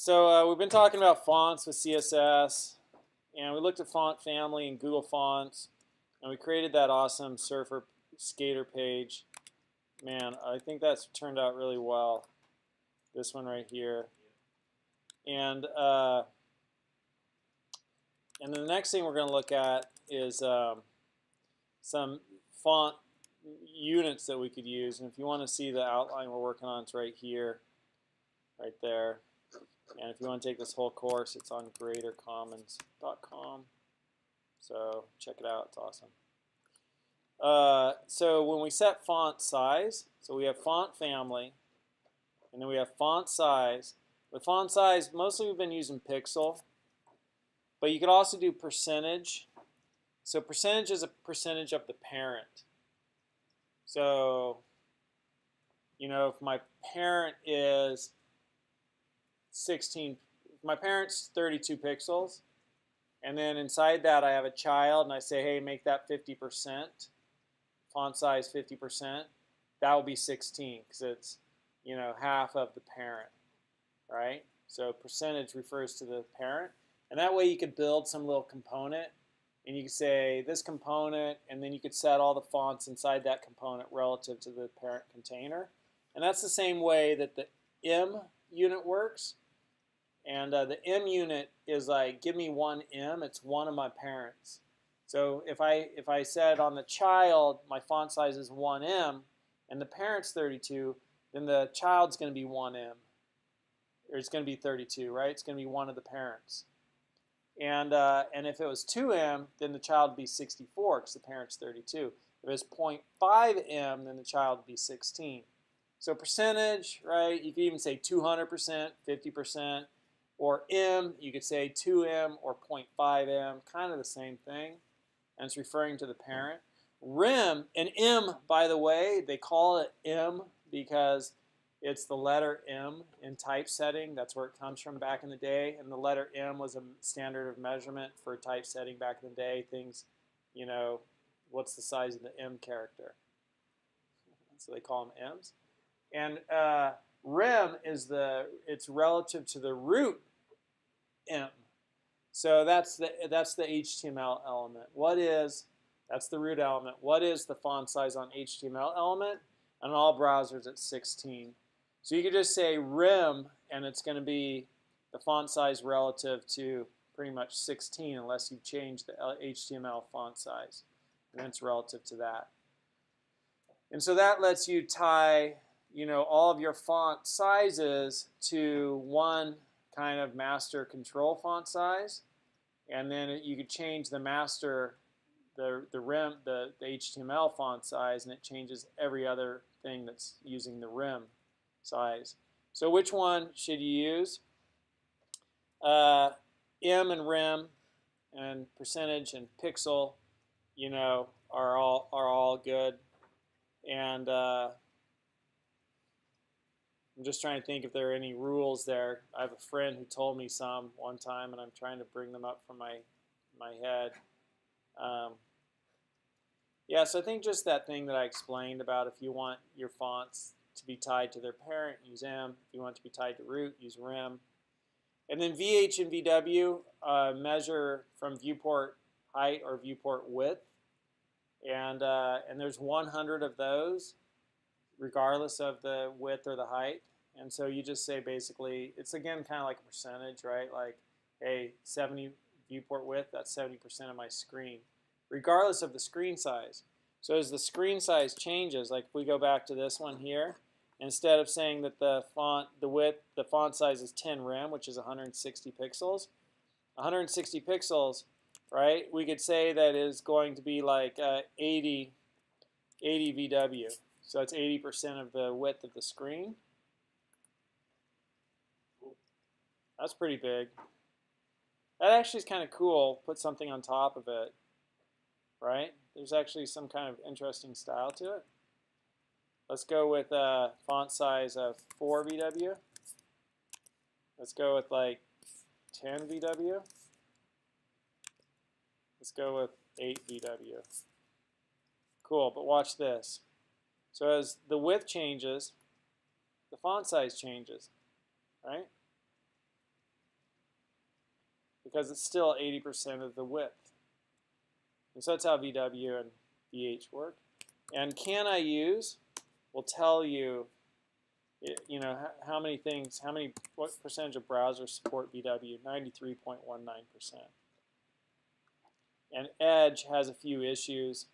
So we've been talking about fonts with CSS, and we looked at font family in Google Fonts, and we created that awesome surfer skater page. Man, I think that's turned out really well. This one right here. And then the next thing we're going to look at is some font units that we could use. And if you want to see the outline we're working on, it's right here, right there. And if you want to take this whole course, it's on greatercommons.com. So check it out. It's awesome. So when we set font size, so we have font family, and then we have font size. With font size, mostly we've been using pixel, but you could also do percentage. So percentage is a percentage of the parent. So, you know, if my parent is 16, my parent's 32 pixels, and then inside that I have a child, and I say, hey, make that 50%, font size 50%, that will be 16, because it's, you know, half of the parent, right? So percentage refers to the parent, and that way you could build some little component, and you could say this component, and then you could set all the fonts inside that component relative to the parent container. And that's the same way that the M unit works. And the M unit is like, give me one M, it's one of my parents. So if I said on the child, my font size is 1M, and the parent's 32, then the child's going to be 1M. Or it's going to be 32, right? It's going to be one of the parents. And if it was 2M, then the child would be 64, because the parent's 32. If it's 0.5M, then the child would be 16. So percentage, right? You could even say 200%, 50%. Or M, you could say 2M or 0.5M, kind of the same thing, and it's referring to the parent. Rem, and M, by the way, they call it M because it's the letter M in typesetting. That's where it comes from back in the day, and the letter M was a standard of measurement for typesetting back in the day. Things, you know, what's the size of the M character? So they call them M's. And rem is it's relative to the root M. So that's the HTML element. That's the root element. What is the font size on HTML element? On all browsers it's 16. So you could just say rem, and it's going to be the font size relative to pretty much 16 unless you change the HTML font size. And it's relative to that. And so that lets you tie, you know, all of your font sizes to one kind of master control font size, and then you could change the master, the HTML font size, and it changes every other thing that's using the rem size. So which one should you use? M and rem and percentage and pixel, you know, are all good, and I'm just trying to think if there are any rules there. I have a friend who told me some one time, and I'm trying to bring them up from my head. Yeah, so I think just that thing that I explained about if you want your fonts to be tied to their parent, use M. If you want it to be tied to root, use rem. And then VH and VW measure from viewport height or viewport width, and there's 100 of those, regardless of the width or the height. And so you just say basically, it's again kind of like a percentage, right? Like, hey, 70 viewport width, that's 70% of my screen, regardless of the screen size. So as the screen size changes, like if we go back to this one here, instead of saying that the font size is 10 rem, which is 160 pixels, 160 pixels, right? We could say that is going to be like 80 VW. So it's 80% of the width of the screen. That's pretty big. That actually is kind of cool. Put something on top of it, right? There's actually some kind of interesting style to it. Let's go with a font size of 4 VW. Let's go with like 10 VW. Let's go with 8 VW. Cool, but watch this. So as the width changes, the font size changes, right? because it's still 80% of the width. And so that's how VW and VH work. And can I use will tell you, you know, how many things, what percentage of browsers support VW? 93.19%. And Edge has a few issues.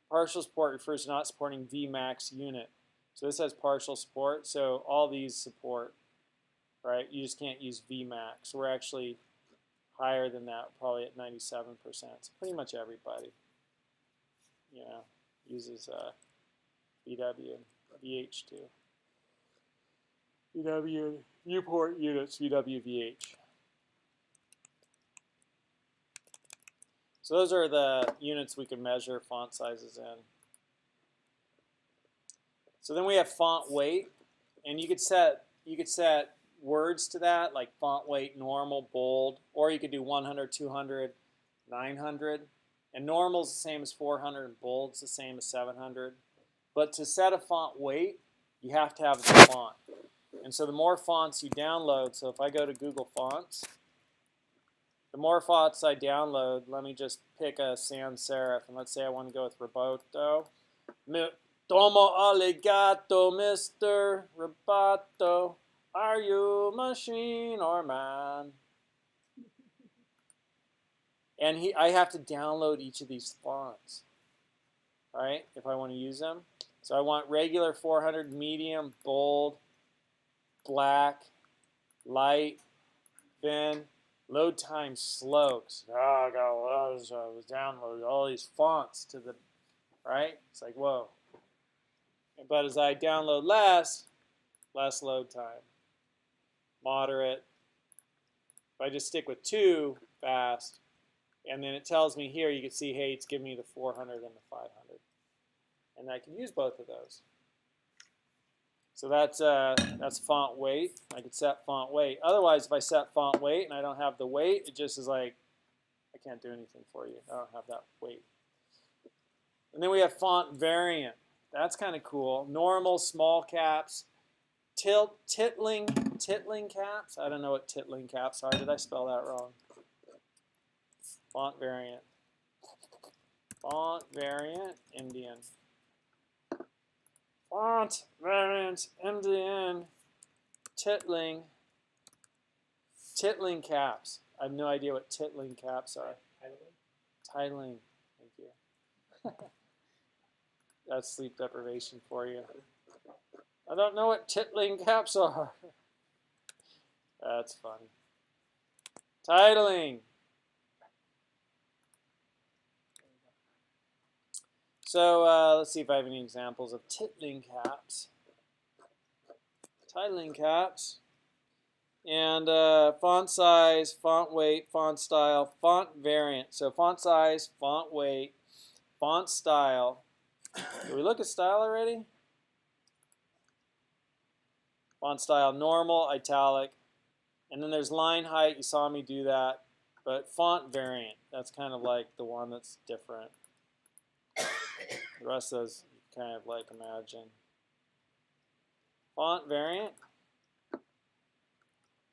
Partial support refers to not supporting Vmax unit. So this has partial support, so all these support, right? You just can't use Vmax. We're actually higher than that, probably at 97%. So pretty much everybody, you know, uses VW and VH2. VW viewport units, VW VH. So those are the units we can measure font sizes in. So then we have font weight, and you could set words to that, like font weight, normal, bold, or you could do 100, 200, 900. And normal is the same as 400, and bold is the same as 700. But to set a font weight, you have to have the font. And so the more fonts you download, so if I go to Google Fonts, the more fonts I download, let me just pick a sans serif, and let's say I want to go with Roboto. Tomo arigato, Mr. Roboto. Are you machine or man? And I have to download each of these fonts, right, if I want to use them. So I want regular 400, medium, bold, black, light, thin. Load time slow. Oh, I got to download all these fonts to the, right? It's like, whoa. But as I download less load time. Moderate. If I just stick with 2, fast. And then it tells me here, you can see, hey, it's giving me the 400 and the 500. And I can use both of those. So that's font weight. I could set font weight. Otherwise, if I set font weight and I don't have the weight, it just is like, I can't do anything for you. I don't have that weight. And then we have font variant. That's kind of cool. Normal, small caps, titling caps. I don't know what titling caps are. Did I spell that wrong? Font variant. Font variant, Indian. Font variant, MDN, titling caps. I have no idea what titling caps are. Titling. Thank you. That's sleep deprivation for you. I don't know what titling caps are. That's funny. Titling. So let's see if I have any examples of titling caps. Titling caps. And font size, font weight, font style, font variant. So font size, font weight, font style. Did we look at style already? Font style, normal, italic. And then there's line height. You saw me do that. But font variant, that's kind of like the one that's different. The rest of those you kind of like imagine. Font variant.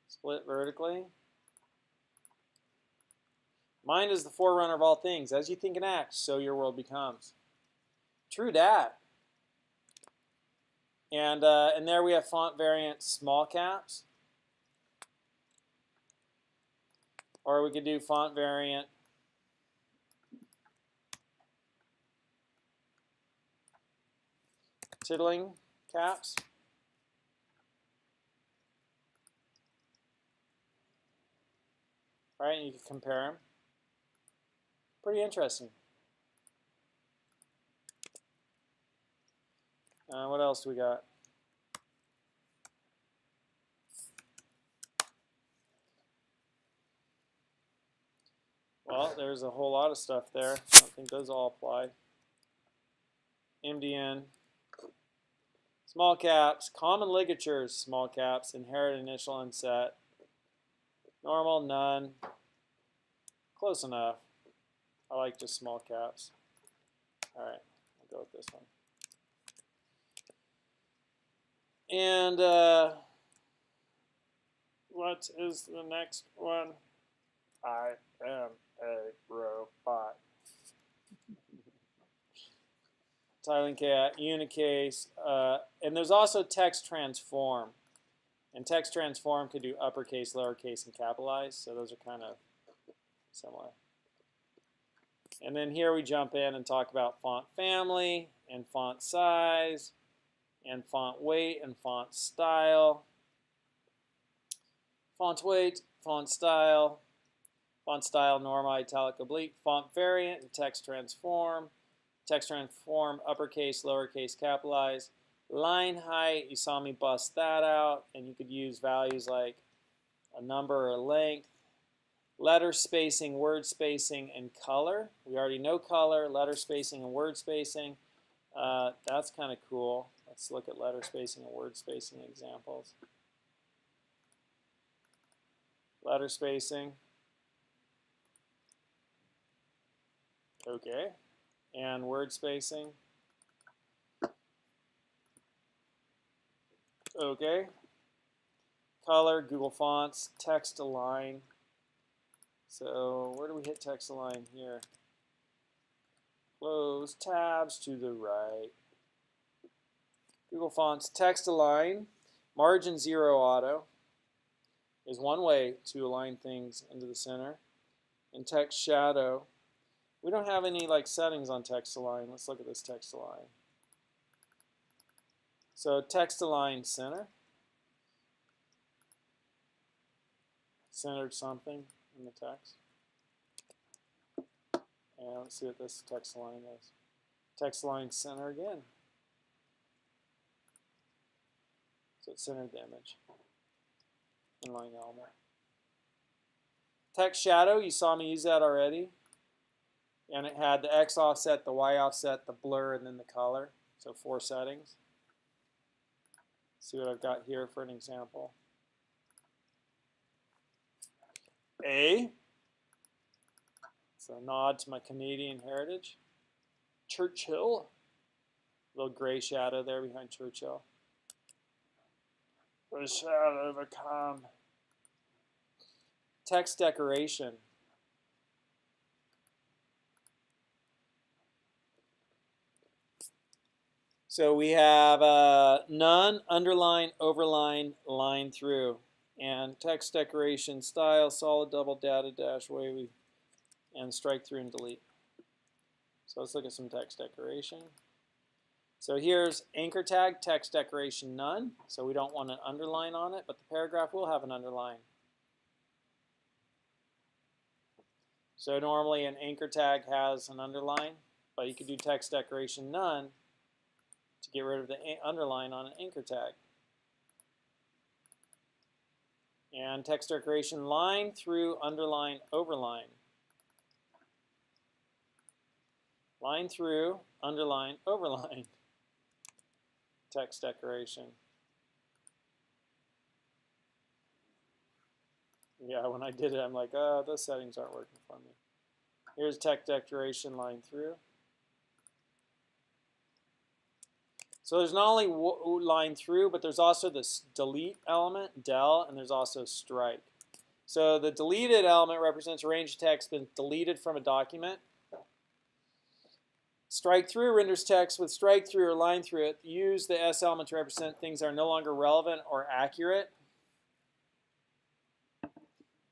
Split vertically. Mind is the forerunner of all things. As you think and act, so your world becomes. True dat. And there we have font variant small caps. Or we could do font variant titling caps. Right, and you can compare them. Pretty interesting. What else do we got? Well, there's a whole lot of stuff there. I don't think those all apply. MDN. Small caps, common ligatures, small caps, inherit, initial, and set. Normal, none. Close enough. I like just small caps. All right, I'll go with this one. And What is the next one? I am a robot. Tiling cat, unicase, and there's also text transform. And text transform could do uppercase, lowercase, and capitalize, so those are kind of similar. And then here we jump in and talk about font family, and font size, and font weight, and font style. Font weight, font style, normal, italic, oblique, font variant, and text transform. Text transform, uppercase, lowercase, capitalize. Line height, you saw me bust that out, and you could use values like a number or a length. Letter spacing, word spacing, and color. We already know color, letter spacing, and word spacing. That's kind of cool. Let's look at letter spacing and word spacing examples. Letter spacing. Okay. And word spacing. Okay. Color, Google Fonts, text align. So where do we hit text align here? Close tabs to the right. Google Fonts, text align, margin 0 auto is one way to align things into the center. And text shadow, we don't have any like settings on text align. Let's look at this text align. So text align center. Centered something in the text. And let's see what this text align is. Text align center again. So it centered the image. Inline element. Text shadow, you saw me use that already. And it had the X offset, the Y offset, the blur, and then the color. So 4 settings. Let's see what I've got here for an example. A. It's a nod to my Canadian heritage. Churchill. Little gray shadow there behind Churchill. The shadow overcome. Text decoration. So we have none, underline, overline, line through. And text decoration style, solid, double, data, dash, wavy, and strike through and delete. So let's look at some text decoration. So here's anchor tag, text decoration none. So we don't want an underline on it, but the paragraph will have an underline. So normally an anchor tag has an underline, but you could do text decoration none to get rid of the underline on an anchor tag. And text decoration line through, underline, overline. Line through, underline, overline. Text decoration. Yeah, when I did it, I'm like, oh, those settings aren't working for me. Here's text decoration line through. So there's not only line through, but there's also this delete element, del, and there's also strike. So the deleted element represents a range of text been deleted from a document. Strike through renders text with strike through or line through it. Use the S element to represent things that are no longer relevant or accurate.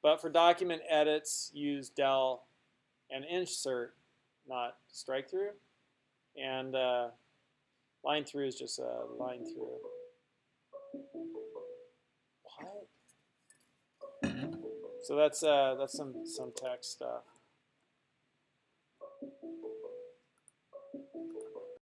But for document edits, use del and insert, not strike through. And line through is just a line through. What? So that's some text stuff.